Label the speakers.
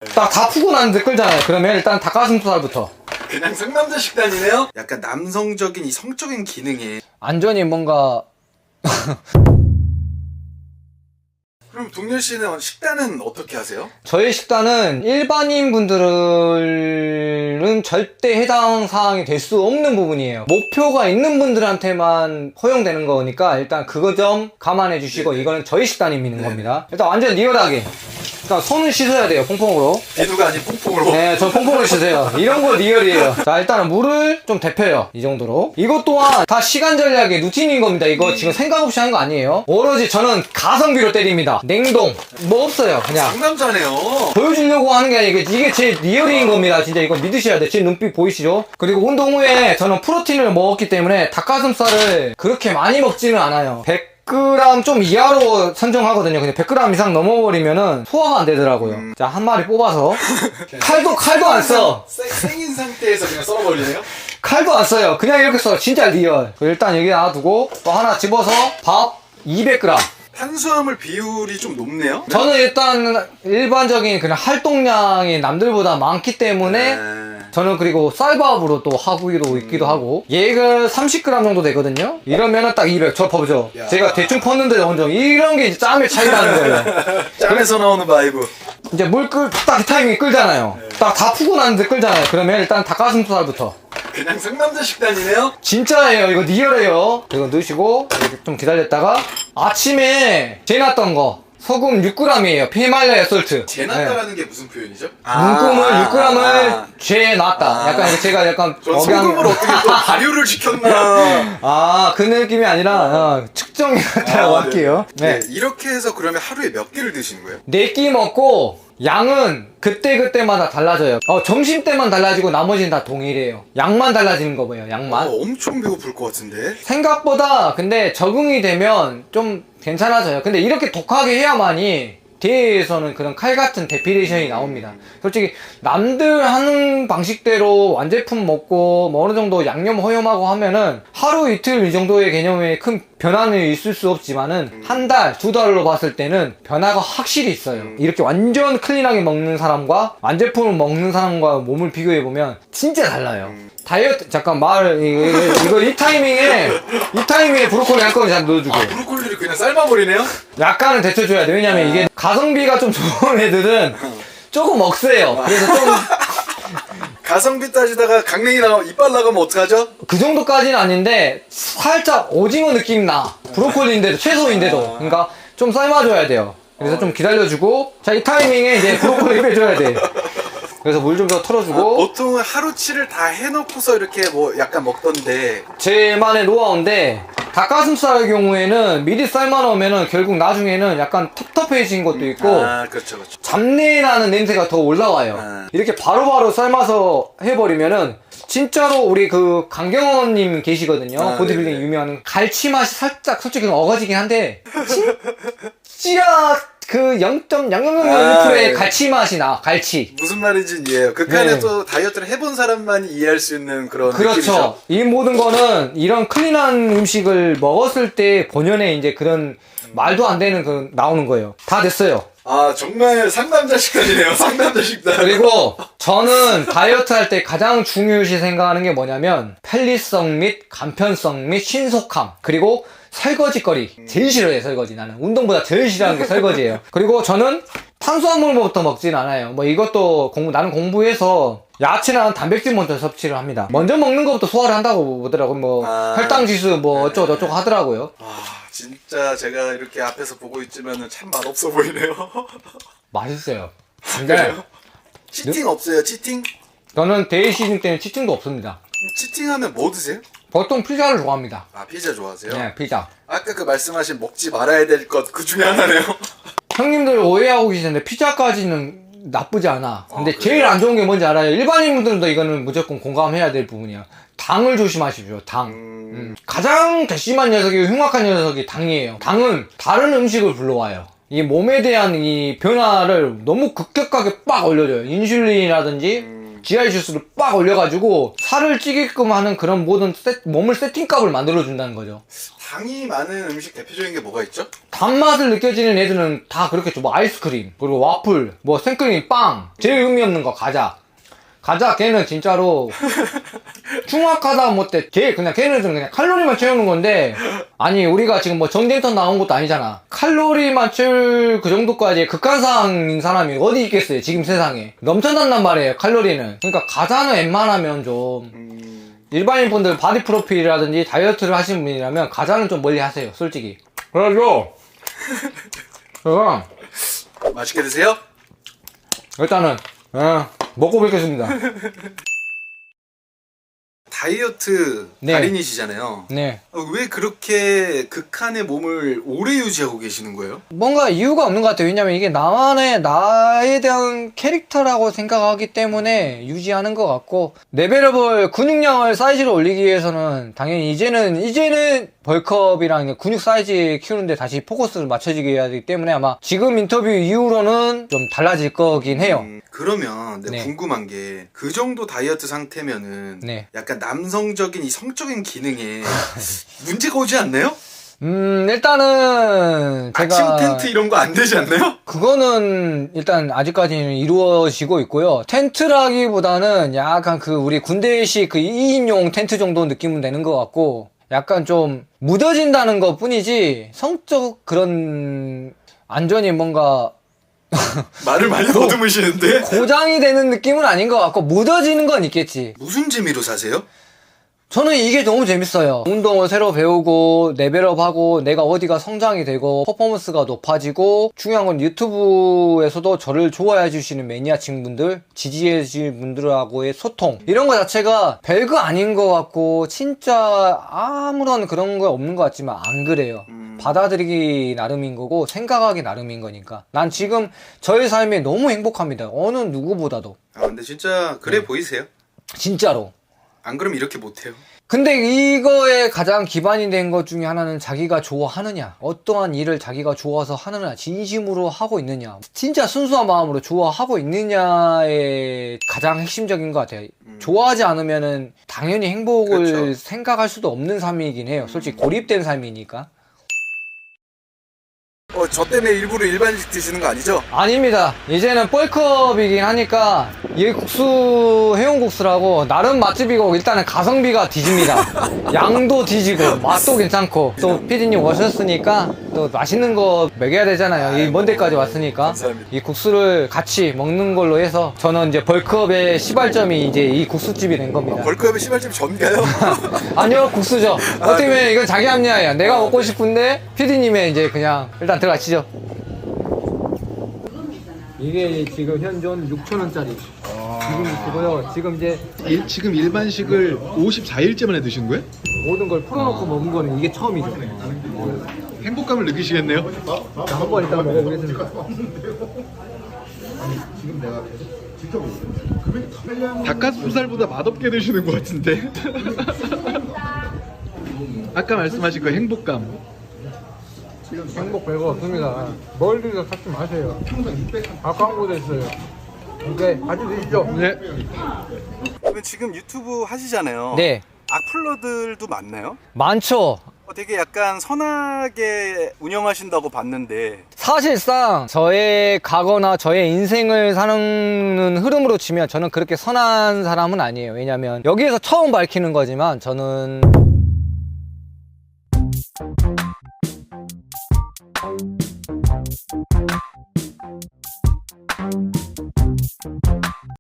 Speaker 1: 딱 다 푸고 난 뒤에 끓잖아요. 그러면 일단 닭가슴살부터.
Speaker 2: 그냥 상남자 식단이네요? 약간 남성적인 이 성적인 기능이.
Speaker 1: 완전히 뭔가
Speaker 2: 그럼 동렬 씨는 식단은 어떻게 하세요?
Speaker 1: 저희 식단은 일반인 분들은 절대 해당 사항이 될 수 없는 부분이에요. 목표가 있는 분들한테만 허용되는 거니까 일단 그거 좀 감안해 주시고, 이거는 저희 식단이 있는 겁니다. 일단 완전 리얼하게 일단 손을 씻어야 돼요. 퐁퐁으로.
Speaker 2: 비누가 아닌 퐁퐁으로.
Speaker 1: 네, 저 퐁퐁으로 씻으세요. 이런 거 리얼이에요. 자, 일단은 물을 좀 데펴요. 이 정도로. 이것 또한 다 시간 전략의 루틴인 겁니다. 이거 지금 생각 없이 하는 거 아니에요. 오로지 저는 가성비로 때립니다. 냉동 뭐 없어요. 그냥
Speaker 2: 상남자네요.
Speaker 1: 보여주려고 하는 게 아니고 이게 제 리얼인 겁니다. 진짜 이거 믿으셔야 돼. 제 눈빛 보이시죠? 그리고 운동 후에 저는 프로틴을 먹었기 때문에 닭가슴살을 그렇게 많이 먹지는 않아요. 100g 좀 이하로 선정하거든요. 근데 100g 이상 넘어버리면은 소화가 안 되더라고요. 자, 한 마리 뽑아서 칼도 안 써.
Speaker 2: 생인 상태에서 그냥 썰어버리네요?
Speaker 1: 칼도 안 써요. 그냥 이렇게 써요. 진짜 리얼. 일단 여기 놔두고 또 하나 집어서 밥 200g.
Speaker 2: 탄수화물 비율이 좀 높네요?
Speaker 1: 저는 일단 일반적인 그냥 활동량이 남들보다 많기 때문에 저는 그리고 쌀밥으로 또 하기도 있기도 하고, 얘가 30g 정도 되거든요. 이러면은 딱 200. 저 봐보죠.
Speaker 2: 야.
Speaker 1: 제가 대충 펐는데 엄청 이런 게 이제 짬의 차이라는 거예요.
Speaker 2: 짬에서 나오는 바이브.
Speaker 1: 이제 물 딱 타이밍이 끓잖아요. 딱 다 푸고 나는데 끓잖아요. 그러면 일단 닭가슴살부터.
Speaker 2: 그냥 상남자 식단이네요?
Speaker 1: 진짜예요. 이거 리얼해요. 이거 넣으시고 이렇게 좀 기다렸다가 아침에 재놨던 거 소금 6g이에요. 피말라야 솔트.
Speaker 2: 재놨다라는 게 무슨 표현이죠?
Speaker 1: 문구물 6g을 재놨다. 약간 이거 제가 약간
Speaker 2: 저 소금을 어떻게 또 발효를 시켰나.
Speaker 1: 그 느낌이 아니라 측정해놨다고 할게요.
Speaker 2: 네. 이렇게 해서 그러면 하루에 몇 개를 드시는 거예요?
Speaker 1: 4끼 먹고 양은 그때그때마다 달라져요. 점심 때만 달라지고 나머지는 다 동일해요. 양만 달라지는 거예요. 양만.
Speaker 2: 엄청 배고플 것 같은데?
Speaker 1: 생각보다 근데 적응이 되면 좀 괜찮아져요. 근데 이렇게 독하게 해야만이 대회에서는 그런 칼 같은 데피레이션이 나옵니다. 솔직히 남들 하는 방식대로 완제품 먹고 뭐 어느 정도 양념 허용하고 하면은 하루 이틀 이 정도의 개념에 큰 변화는 있을 수 없지만은 한 달, 두 달로 봤을 때는 변화가 확실히 있어요. 이렇게 완전 클린하게 먹는 사람과 완제품을 먹는 사람과 몸을 비교해보면 진짜 달라요. 다이어트, 잠깐 이거 이 타이밍에 브로콜리 한 건을 잘 넣어주고.
Speaker 2: 브로콜리를 그냥 삶아버리네요?
Speaker 1: 약간은 데쳐줘야 돼. 왜냐면 이게 가성비가 좀 좋은 애들은 조금 억세요. 그래서 좀
Speaker 2: 가성비 따지다가 강냉이 이빨 나가면 어떡하죠?
Speaker 1: 그 정도까지는 아닌데 살짝 오징어 느낌 나. 브로콜리인데도 채소인데도. 그러니까 좀 삶아줘야 돼요. 그래서 좀 기다려주고, 자, 이 타이밍에 이제 브로콜리 빼줘야 돼. 그래서 물 좀 더 털어주고.
Speaker 2: 보통은 하루치를 다 해놓고서 이렇게 뭐 약간 먹던데.
Speaker 1: 제만의 노하우인데 닭가슴살의 경우에는 미리 삶아 놓으면은 결국 나중에는 약간 텁텁해진 것도 있고
Speaker 2: 그렇죠.
Speaker 1: 잡내라는 냄새가 더 올라와요. 이렇게 바로바로 삶아서 해버리면은 진짜로 우리 그 강경원님 계시거든요. 보디빌딩 유명한 갈치 맛이 살짝 솔직히 어거지긴 한데 진짜 그 0.0001%의 갈치 맛이 나. 갈치.
Speaker 2: 무슨 말인지 이해해요. 극한에 또 다이어트를 해본 사람만이 이해할 수 있는 그런
Speaker 1: 그렇죠.
Speaker 2: 느낌이죠.
Speaker 1: 이 모든 거는 이런 클린한 음식을 먹었을 때 본연의 이제 그런 말도 안 되는 그 나오는 거예요. 다 됐어요.
Speaker 2: 정말 상남자 식단이네요. 상남자 식단.
Speaker 1: 그리고 저는 다이어트 할 때 가장 중요시 생각하는 게 뭐냐면 편리성 및 간편성 및 신속함, 그리고 설거지거리. 제일 싫어해 설거지. 나는 운동보다 제일 싫어하는 게 설거지예요. 그리고 저는 탄수화물부터 먹진 않아요. 뭐 이것도 나는 공부해서 야채랑 단백질 먼저 섭취를 합니다. 먼저 먹는 것부터 소화를 한다고 보더라고요. 뭐 혈당지수 뭐 어쩌고저쩌고 하더라고요.
Speaker 2: 진짜 제가 이렇게 앞에서 보고 있지만은 참 맛없어 보이네요.
Speaker 1: 맛있어요. 근데
Speaker 2: 치팅 없어요? 치팅?
Speaker 1: 저는 데이 시즌 때는 치팅도 없습니다.
Speaker 2: 치팅하면 뭐 드세요?
Speaker 1: 보통 피자를 좋아합니다.
Speaker 2: 피자 좋아하세요?
Speaker 1: 네, 피자.
Speaker 2: 아까 그 말씀하신 먹지 말아야 될 것 그 중에 하나네요.
Speaker 1: 형님들 오해하고 계시는데 피자까지는 나쁘지 않아. 근데
Speaker 2: 그래요?
Speaker 1: 제일 안 좋은 게 뭔지 알아요? 일반인분들도 이거는 무조건 공감해야 될 부분이야. 당을 조심하십시오. 당. 가장 괘씸한 녀석이 흉악한 녀석이 당이에요. 당은 다른 음식을 불러와요. 이 몸에 대한 이 변화를 너무 급격하게 빡 올려줘요. 인슐린이라든지 GI 주스를 빡 올려가지고 살을 찌게끔 하는 그런 모든 몸을 세팅값을 만들어준다는 거죠.
Speaker 2: 당이 많은 음식 대표적인 게 뭐가 있죠?
Speaker 1: 단맛을 느껴지는 애들은 다 그렇겠죠. 뭐 아이스크림, 그리고 와플, 뭐 생크림, 빵, 제일 의미 없는 거 과자. 과자 걔는 진짜로 흉악하다 못해. 걔는 그냥 칼로리만 채우는 건데, 아니 우리가 지금 뭐 정제인턴 나온 것도 아니잖아. 칼로리만 채울 그 정도까지 극한상인 사람이 어디 있겠어요 지금 세상에. 넘쳐난단 말이에요 칼로리는. 그러니까 과자는 웬만하면 좀 일반인 분들 바디 프로필이라든지 다이어트를 하시는 분이라면 과자는 좀 멀리 하세요 솔직히. 그래가지고 제가
Speaker 2: 맛있게 드세요.
Speaker 1: 일단은 먹고 뵙겠습니다.
Speaker 2: 다이어트
Speaker 1: 네.
Speaker 2: 달인이시잖아요.
Speaker 1: 네.
Speaker 2: 왜 그렇게 극한의 몸을 오래 유지하고 계시는 거예요?
Speaker 1: 뭔가 이유가 없는 것 같아요. 왜냐면 이게 나에 대한 캐릭터라고 생각하기 때문에 유지하는 것 같고, 레벨업을 근육량을 사이즈를 올리기 위해서는 당연히 이제는 벌크업이랑 근육 사이즈 키우는데 다시 포커스를 맞춰지게 해야 되기 때문에 아마 지금 인터뷰 이후로는 좀 달라질 거긴 해요.
Speaker 2: 그러면 내가
Speaker 1: 네.
Speaker 2: 궁금한 게 그 정도 다이어트 상태면은
Speaker 1: 네.
Speaker 2: 약간 남성적인 이 성적인 기능에 문제가 오지 않나요?
Speaker 1: 일단은 제가
Speaker 2: 아침 텐트 이런 거 안 되지 않나요?
Speaker 1: 그거는 일단 아직까지는 이루어지고 있고요. 텐트라기보다는 약간 그 우리 군대식 그 2인용 텐트 정도 느낌은 되는 것 같고, 약간 좀 무뎌진다는 것 뿐이지 성적 그런 안전이 뭔가
Speaker 2: 말을 많이 더듬으시는데
Speaker 1: 고장이 되는 느낌은 아닌 것 같고, 묻어지는 건 있겠지.
Speaker 2: 무슨 재미로 사세요?
Speaker 1: 저는 이게 너무 재밌어요. 운동을 새로 배우고 레벨업하고 내가 어디가 성장이 되고 퍼포먼스가 높아지고, 중요한 건 유튜브에서도 저를 좋아해 주시는 매니아층 분들, 지지해 주시는 분들하고의 소통, 이런 거 자체가 별거 아닌 것 같고 진짜 아무런 그런 거 없는 것 같지만 안 그래요. 받아들이기 나름인 거고 생각하기 나름인 거니까 난 지금 저의 삶이 너무 행복합니다. 어느 누구보다도.
Speaker 2: 아 근데 진짜 그래 보이세요?
Speaker 1: 진짜로.
Speaker 2: 안 그러면 이렇게 못해요.
Speaker 1: 근데 이거에 가장 기반이 된 것 중에 하나는 자기가 좋아하느냐, 어떠한 일을 자기가 좋아서 하느냐, 진심으로 하고 있느냐, 진짜 순수한 마음으로 좋아하고 있느냐에 가장 핵심적인 것 같아요. 좋아하지 않으면은 당연히 행복을
Speaker 2: 그렇죠.
Speaker 1: 생각할 수도 없는 삶이긴 해요. 솔직히 고립된 삶이니까.
Speaker 2: 저 때문에 일부러 일반식 드시는 거 아니죠?
Speaker 1: 아닙니다. 이제는 뻘컵이긴 하니까 이 국수 해운국수라고 나름 맛집이고, 일단은 가성비가 뒤집니다. 양도 뒤지고 맛도 괜찮고, 또 피디님 오셨으니까 또 맛있는 거 먹여야 되잖아요. 이 먼 데까지 왔으니까
Speaker 2: 감사합니다.
Speaker 1: 이 국수를 같이 먹는 걸로 해서 저는 이제 벌크업의 시발점이 이제 이 국수집이 된 겁니다.
Speaker 2: 벌크업의 시발점 전가요?
Speaker 1: 아니요, 국수죠. 어떻게 보면 이건 자기 합리화예요. 내가 먹고 싶은데 피디님의 이제 그냥 일단 들어가시죠. 이게 지금 현존 6,000원짜리 지금 있고요. 지금 이제
Speaker 3: 지금 일반식을 54일째 만에 드신 거예요?
Speaker 1: 모든 걸 풀어놓고 먹은 거는 이게 처음이죠.
Speaker 3: 행복감을 느끼시겠네요?
Speaker 1: 자, 한번 일단 먹어보겠습니다.
Speaker 3: 닭가슴살보다 맛없게 드시는 것 같은데? 아까 말씀하신 그 행복감.
Speaker 1: 행복 별거 없습니다. 멀리서 찾지 마세요. 다 광고됐어요. 오케이, 같이 드시죠.
Speaker 3: 네.
Speaker 2: 그러면 지금 유튜브 하시잖아요.
Speaker 1: 네,
Speaker 2: 악플러들도 많나요?
Speaker 1: 많죠.
Speaker 2: 되게 약간 선하게 운영하신다고 봤는데
Speaker 1: 사실상 저의 과거나 저의 인생을 사는 흐름으로 치면 저는 그렇게 선한 사람은 아니에요. 왜냐면 여기에서 처음 밝히는 거지만 저는